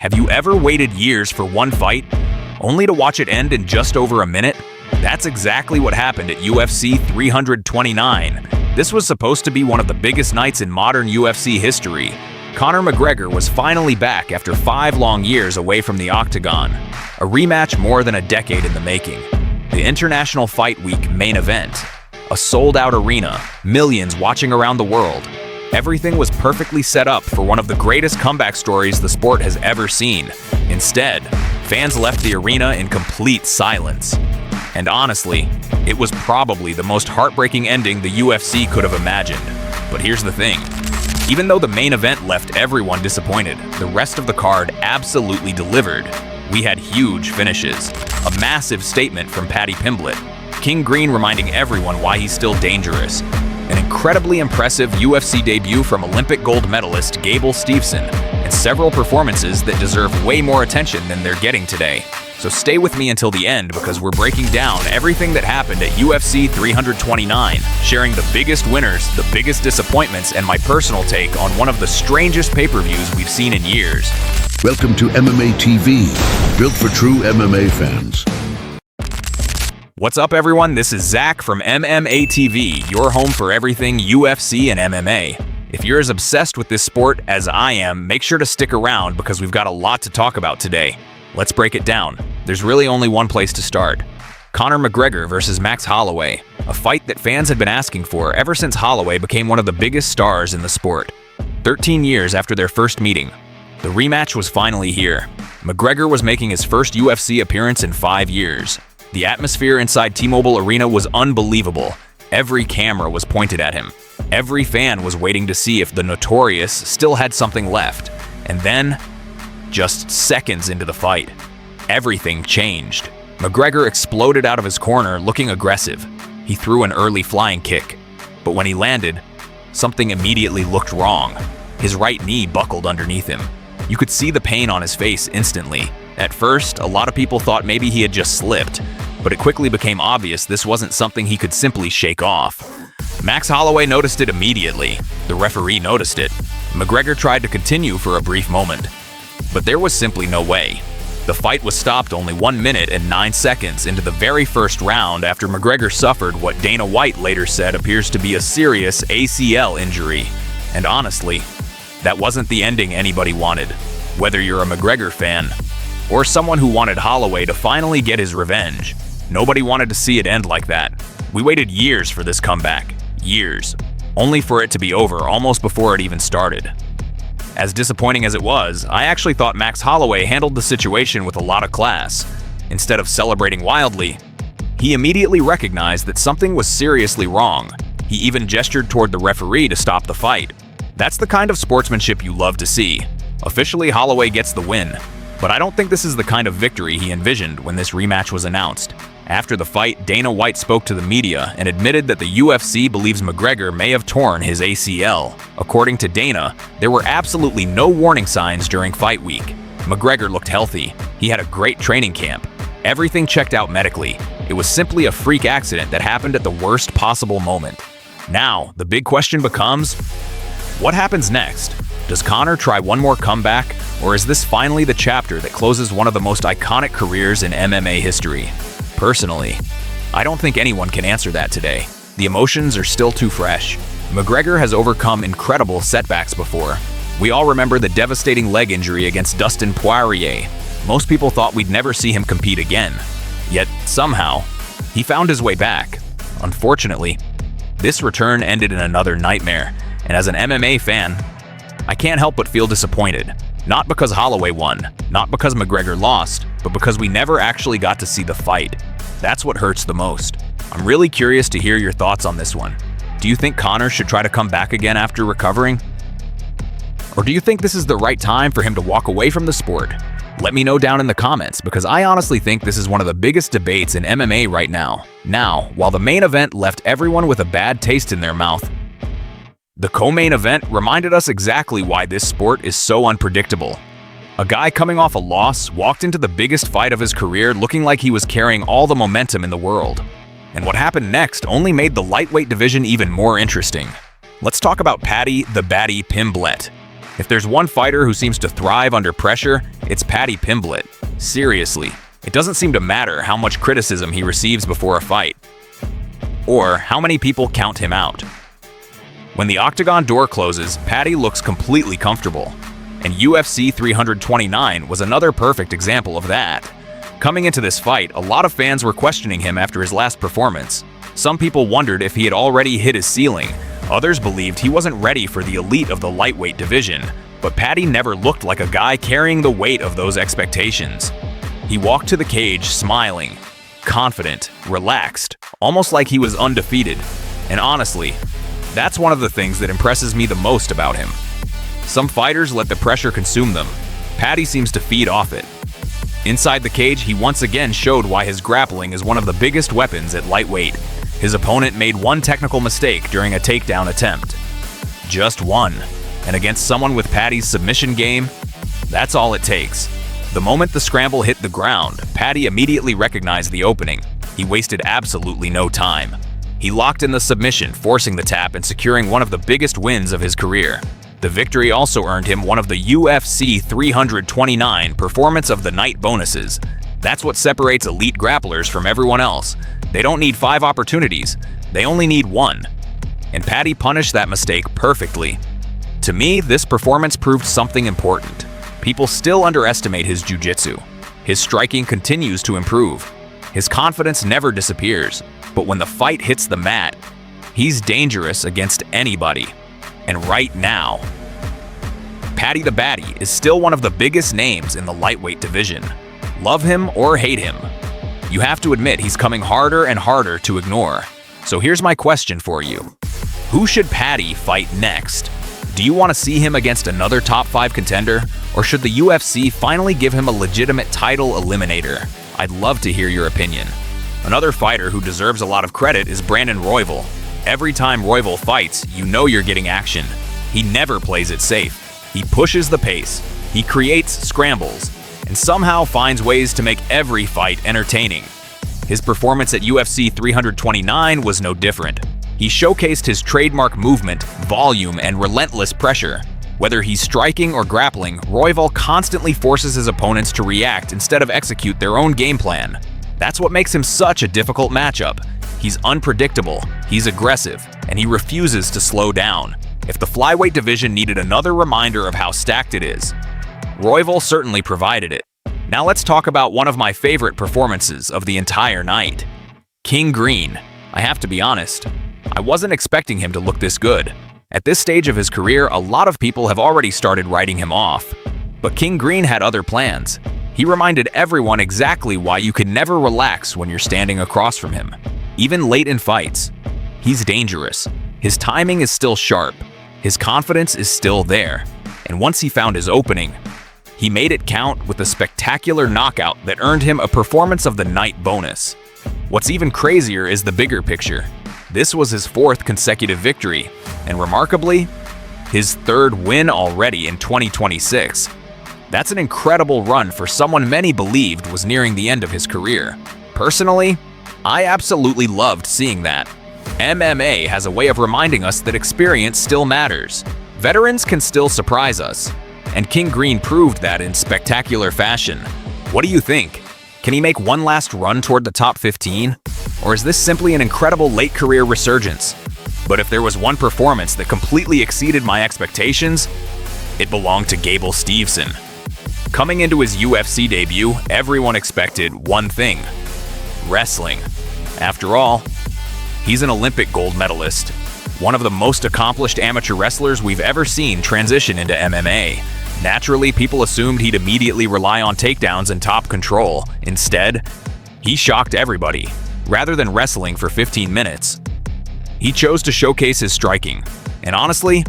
Have you ever waited years for one fight, only to watch it end in just over a minute? That's exactly what happened at UFC 329. This was supposed to be one of the biggest nights in modern UFC history. Conor McGregor was finally back after 5 long years away from the octagon. A rematch more than a decade in the making. The International Fight Week main event. A sold-out arena, millions watching around the world. Everything was perfectly set up for one of the greatest comeback stories the sport has ever seen. Instead, fans left the arena in complete silence. And honestly, it was probably the most heartbreaking ending the UFC could have imagined. But here's the thing. Even though the main event left everyone disappointed, the rest of the card absolutely delivered. We had huge finishes. A massive statement from Paddy Pimblett. King Green reminding everyone why he's still dangerous. An incredibly impressive UFC debut from Olympic gold medalist Gable Steveson, and several performances that deserve way more attention than they're getting today. So stay with me until the end because we're breaking down everything that happened at UFC 329, sharing the biggest winners, the biggest disappointments, and my personal take on one of the strangest pay-per-views we've seen in years. Welcome to MMA TV, built for true MMA fans. What's up, everyone? This is Zach from MMA TV, your home for everything UFC and MMA. If you're as obsessed with this sport as I am, make sure to stick around because we've got a lot to talk about today. Let's break it down. There's really only one place to start. Conor McGregor versus Max Holloway, a fight that fans had been asking for ever since Holloway became one of the biggest stars in the sport. 13 years after their first meeting, the rematch was finally here. McGregor was making his first UFC appearance in 5 years. The atmosphere inside T-Mobile Arena was unbelievable. Every camera was pointed at him. Every fan was waiting to see if the Notorious still had something left. And then, just seconds into the fight, everything changed. McGregor exploded out of his corner looking aggressive. He threw an early flying kick. But when he landed, something immediately looked wrong. His right knee buckled underneath him. You could see the pain on his face instantly. At first, a lot of people thought maybe he had just slipped, but it quickly became obvious this wasn't something he could simply shake off. Max Holloway noticed it immediately. The referee noticed it. McGregor tried to continue for a brief moment, but there was simply no way. The fight was stopped only 1 minute and 9 seconds into the very first round after McGregor suffered what Dana White later said appears to be a serious ACL injury. And honestly, that wasn't the ending anybody wanted. Whether you're a McGregor fan, or someone who wanted Holloway to finally get his revenge, nobody wanted to see it end like that. We waited years for this comeback. Years. Only for it to be over almost before it even started. As disappointing as it was, I actually thought Max Holloway handled the situation with a lot of class. Instead of celebrating wildly, he immediately recognized that something was seriously wrong. He even gestured toward the referee to stop the fight. That's the kind of sportsmanship you love to see. Officially, Holloway gets the win. But I don't think this is the kind of victory he envisioned when this rematch was announced. After the fight, Dana White spoke to the media and admitted that the UFC believes McGregor may have torn his ACL. According to Dana, there were absolutely no warning signs during fight week. McGregor looked healthy. He had a great training camp. Everything checked out medically. It was simply a freak accident that happened at the worst possible moment. Now, the big question becomes, what happens next? Does Conor try one more comeback, or is this finally the chapter that closes one of the most iconic careers in MMA history? Personally, I don't think anyone can answer that today. The emotions are still too fresh. McGregor has overcome incredible setbacks before. We all remember the devastating leg injury against Dustin Poirier. Most people thought we'd never see him compete again. Yet, somehow, he found his way back. Unfortunately, this return ended in another nightmare, and as an MMA fan, I can't help but feel disappointed. Not because Holloway won, not because McGregor lost, but because we never actually got to see the fight. That's what hurts the most. I'm really curious to hear your thoughts on this one. Do you think Conor should try to come back again after recovering? Or do you think this is the right time for him to walk away from the sport? Let me know down in the comments, because I honestly think this is one of the biggest debates in MMA right now. Now, while the main event left everyone with a bad taste in their mouth, the co-main event reminded us exactly why this sport is so unpredictable. A guy coming off a loss walked into the biggest fight of his career looking like he was carrying all the momentum in the world. And what happened next only made the lightweight division even more interesting. Let's talk about Paddy "the Baddy" Pimblett. If there's one fighter who seems to thrive under pressure, it's Paddy Pimblett. Seriously, it doesn't seem to matter how much criticism he receives before a fight, or how many people count him out. When the octagon door closes, Paddy looks completely comfortable, and UFC 329 was another perfect example of that. Coming into this fight, a lot of fans were questioning him after his last performance. Some people wondered if he had already hit his ceiling. Others believed he wasn't ready for the elite of the lightweight division. But Paddy never looked like a guy carrying the weight of those expectations. He walked to the cage smiling, confident, relaxed, almost like he was undefeated. And honestly, that's one of the things that impresses me the most about him. Some fighters let the pressure consume them. Paddy seems to feed off it. Inside the cage, he once again showed why his grappling is one of the biggest weapons at lightweight. His opponent made one technical mistake during a takedown attempt. Just one. And against someone with Paddy's submission game, that's all it takes. The moment the scramble hit the ground, Paddy immediately recognized the opening. He wasted absolutely no time. He locked in the submission, forcing the tap and securing one of the biggest wins of his career. The victory also earned him one of the UFC 329 Performance of the Night bonuses. That's what separates elite grapplers from everyone else. They don't need 5 opportunities, they only need 1. And Paddy punished that mistake perfectly. To me, this performance proved something important. People still underestimate his jiu-jitsu. His striking continues to improve. His confidence never disappears. But when the fight hits the mat, he's dangerous against anybody. And right now, Paddy the Baddy is still one of the biggest names in the lightweight division. Love him or hate him, you have to admit he's coming harder and harder to ignore. So here's my question for you. Who should Paddy fight next? Do you want to see him against another top 5 contender? Or should the UFC finally give him a legitimate title eliminator? I'd love to hear your opinion. Another fighter who deserves a lot of credit is Brandon Royval. Every time Royval fights, you know you're getting action. He never plays it safe. He pushes the pace, he creates scrambles, and somehow finds ways to make every fight entertaining. His performance at UFC 329 was no different. He showcased his trademark movement, volume, and relentless pressure. Whether he's striking or grappling, Royval constantly forces his opponents to react instead of execute their own game plan. That's what makes him such a difficult matchup. He's unpredictable, he's aggressive, and he refuses to slow down. If the flyweight division needed another reminder of how stacked it is, Royval certainly provided it. Now let's talk about one of my favorite performances of the entire night. King Green. I have to be honest, I wasn't expecting him to look this good. At this stage of his career, a lot of people have already started writing him off. But King Green had other plans. He reminded everyone exactly why you can never relax when you're standing across from him. Even late in fights, he's dangerous. His timing is still sharp. His confidence is still there. And once he found his opening, he made it count with a spectacular knockout that earned him a Performance of the Night bonus. What's even crazier is the bigger picture. This was his 4th consecutive victory, and remarkably, his 3rd win already in 2026. That's an incredible run for someone many believed was nearing the end of his career. Personally, I absolutely loved seeing that. MMA has a way of reminding us that experience still matters. Veterans can still surprise us, and King Green proved that in spectacular fashion. What do you think? Can he make one last run toward the top 15? Or is this simply an incredible late career resurgence? But if there was one performance that completely exceeded my expectations, it belonged to Gable Steveson. Coming into his UFC debut, everyone expected one thing: wrestling. After all, he's an Olympic gold medalist, one of the most accomplished amateur wrestlers we've ever seen transition into MMA. Naturally, people assumed he'd immediately rely on takedowns and top control. Instead, he shocked everybody. Rather than wrestling for 15 minutes, he chose to showcase his striking. And honestly,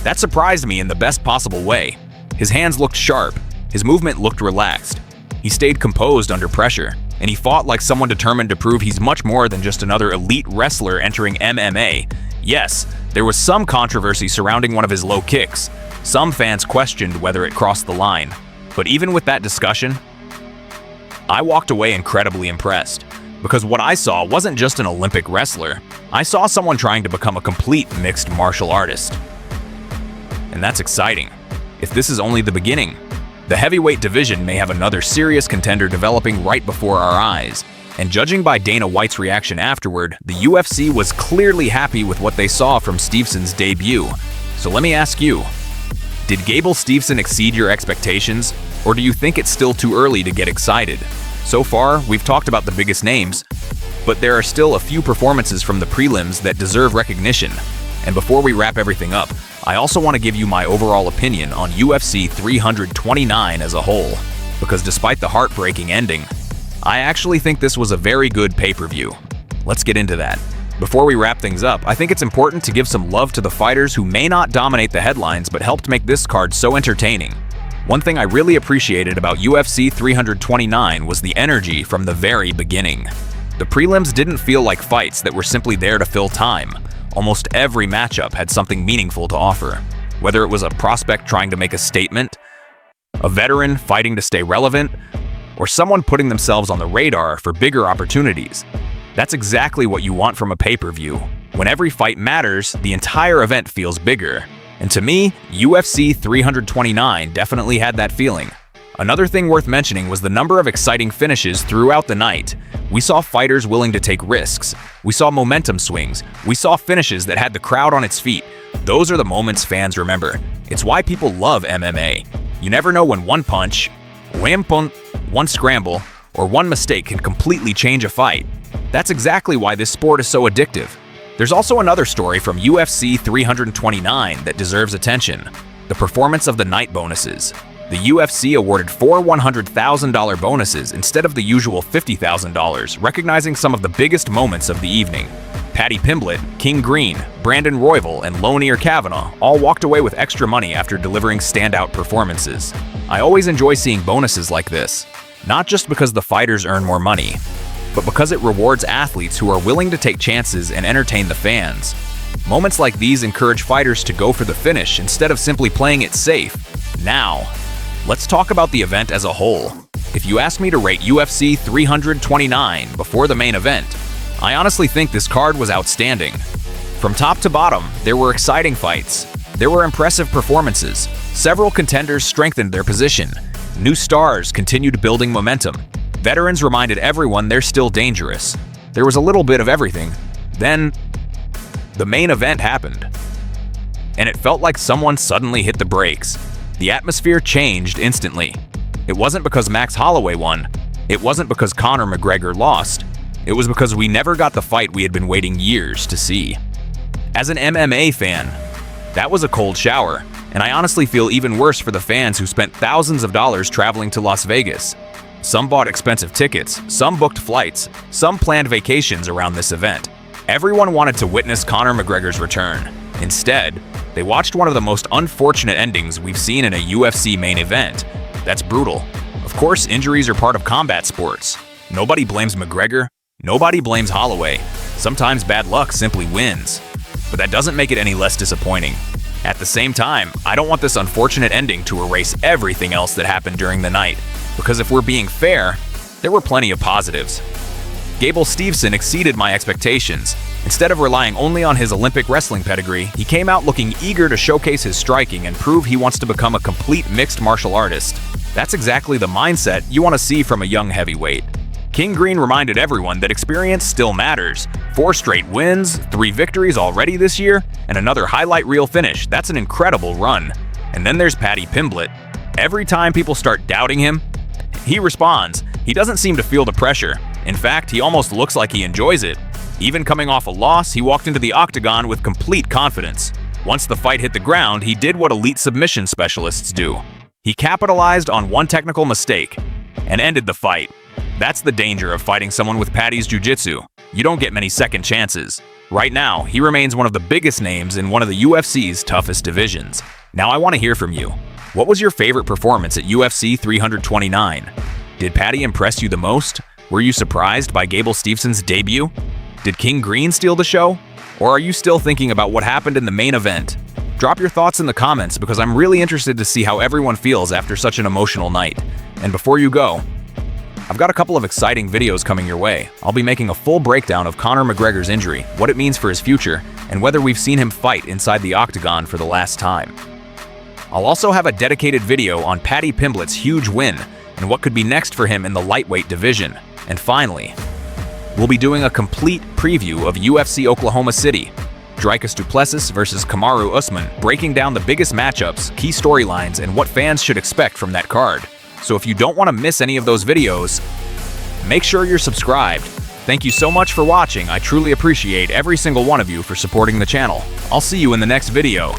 that surprised me in the best possible way. His hands looked sharp, his movement looked relaxed. He stayed composed under pressure, and he fought like someone determined to prove he's much more than just another elite wrestler entering MMA. Yes, there was some controversy surrounding one of his low kicks. Some fans questioned whether it crossed the line. But even with that discussion, I walked away incredibly impressed. Because what I saw wasn't just an Olympic wrestler. I saw someone trying to become a complete mixed martial artist. And that's exciting. if this is only the beginning. The heavyweight division may have another serious contender developing right before our eyes. And judging by Dana White's reaction afterward, the UFC was clearly happy with what they saw from Steveson's debut. So let me ask you, did Gable Steveson exceed your expectations, or do you think it's still too early to get excited? So far, we've talked about the biggest names, but there are still a few performances from the prelims that deserve recognition. And before we wrap everything up, I also want to give you my overall opinion on UFC 329 as a whole, because despite the heartbreaking ending, I actually think this was a very good pay-per-view. Let's get into that. Before we wrap things up, I think it's important to give some love to the fighters who may not dominate the headlines but helped make this card so entertaining. One thing I really appreciated about UFC 329 was the energy from the very beginning. The prelims didn't feel like fights that were simply there to fill time. Almost every matchup had something meaningful to offer. Whether it was a prospect trying to make a statement, a veteran fighting to stay relevant, or someone putting themselves on the radar for bigger opportunities. That's exactly what you want from a pay-per-view. When every fight matters, the entire event feels bigger. And to me, UFC 329 definitely had that feeling. Another thing worth mentioning was the number of exciting finishes throughout the night. We saw fighters willing to take risks. We saw momentum swings. We saw finishes that had the crowd on its feet. Those are the moments fans remember. It's why people love MMA. You never know when one punch, one scramble, or one mistake can completely change a fight. That's exactly why this sport is so addictive. There's also another story from UFC 329 that deserves attention: the performance of the night bonuses. The UFC awarded 4 $100,000 bonuses instead of the usual $50,000, recognizing some of the biggest moments of the evening. Paddy Pimblett, King Green, Brandon Royval, and Lonier Kavanaugh all walked away with extra money after delivering standout performances. I always enjoy seeing bonuses like this, not just because the fighters earn more money, but because it rewards athletes who are willing to take chances and entertain the fans. Moments like these encourage fighters to go for the finish instead of simply playing it safe. Now, let's talk about the event as a whole. If you ask me to rate UFC 329 before the main event, I honestly think this card was outstanding. From top to bottom, there were exciting fights. There were impressive performances. Several contenders strengthened their position. New stars continued building momentum. Veterans reminded everyone they're still dangerous. There was a little bit of everything. Then, the main event happened. And it felt like someone suddenly hit the brakes. The atmosphere changed instantly. It wasn't because Max Holloway won. It wasn't because Conor McGregor lost. It was because we never got the fight we had been waiting years to see. As an MMA fan, that was a cold shower, and I honestly feel even worse for the fans who spent thousands of dollars traveling to Las Vegas. Some bought expensive tickets, some booked flights, some planned vacations around this event. Everyone wanted to witness Conor McGregor's return. Instead, they watched one of the most unfortunate endings we've seen in a UFC main event. That's brutal. Of course, injuries are part of combat sports. Nobody blames McGregor. Nobody blames Holloway. Sometimes bad luck simply wins. But that doesn't make it any less disappointing. At the same time, I don't want this unfortunate ending to erase everything else that happened during the night. Because if we're being fair, there were plenty of positives. Gable Steveson exceeded my expectations. Instead of relying only on his Olympic wrestling pedigree, he came out looking eager to showcase his striking and prove he wants to become a complete mixed martial artist. That's exactly the mindset you want to see from a young heavyweight. King Green reminded everyone that experience still matters. 4 straight wins, 3 victories already this year, and another highlight reel finish. That's an incredible run. And then there's Paddy Pimblett. Every time people start doubting him, he responds. He doesn't seem to feel the pressure. In fact, he almost looks like he enjoys it. Even coming off a loss, he walked into the octagon with complete confidence. Once the fight hit the ground, he did what elite submission specialists do. He capitalized on one technical mistake and ended the fight. That's the danger of fighting someone with Paddy's jiu-jitsu. You don't get many second chances. Right now, he remains one of the biggest names in one of the UFC's toughest divisions. Now I want to hear from you. What was your favorite performance at UFC 329? Did Paddy impress you the most? Were you surprised by Gable Steveson's debut? Did King Green steal the show? Or are you still thinking about what happened in the main event? Drop your thoughts in the comments because I'm really interested to see how everyone feels after such an emotional night. And before you go, I've got a couple of exciting videos coming your way. I'll be making a full breakdown of Conor McGregor's injury, what it means for his future, and whether we've seen him fight inside the octagon for the last time. I'll also have a dedicated video on Paddy Pimblett's huge win and what could be next for him in the lightweight division. And finally, we'll be doing a complete preview of UFC Oklahoma City, Dricus du Plessis versus Kamaru Usman, breaking down the biggest matchups, key storylines, and what fans should expect from that card. So if you don't want to miss any of those videos, make sure you're subscribed. Thank you so much for watching. I truly appreciate every single one of you for supporting the channel. I'll see you in the next video.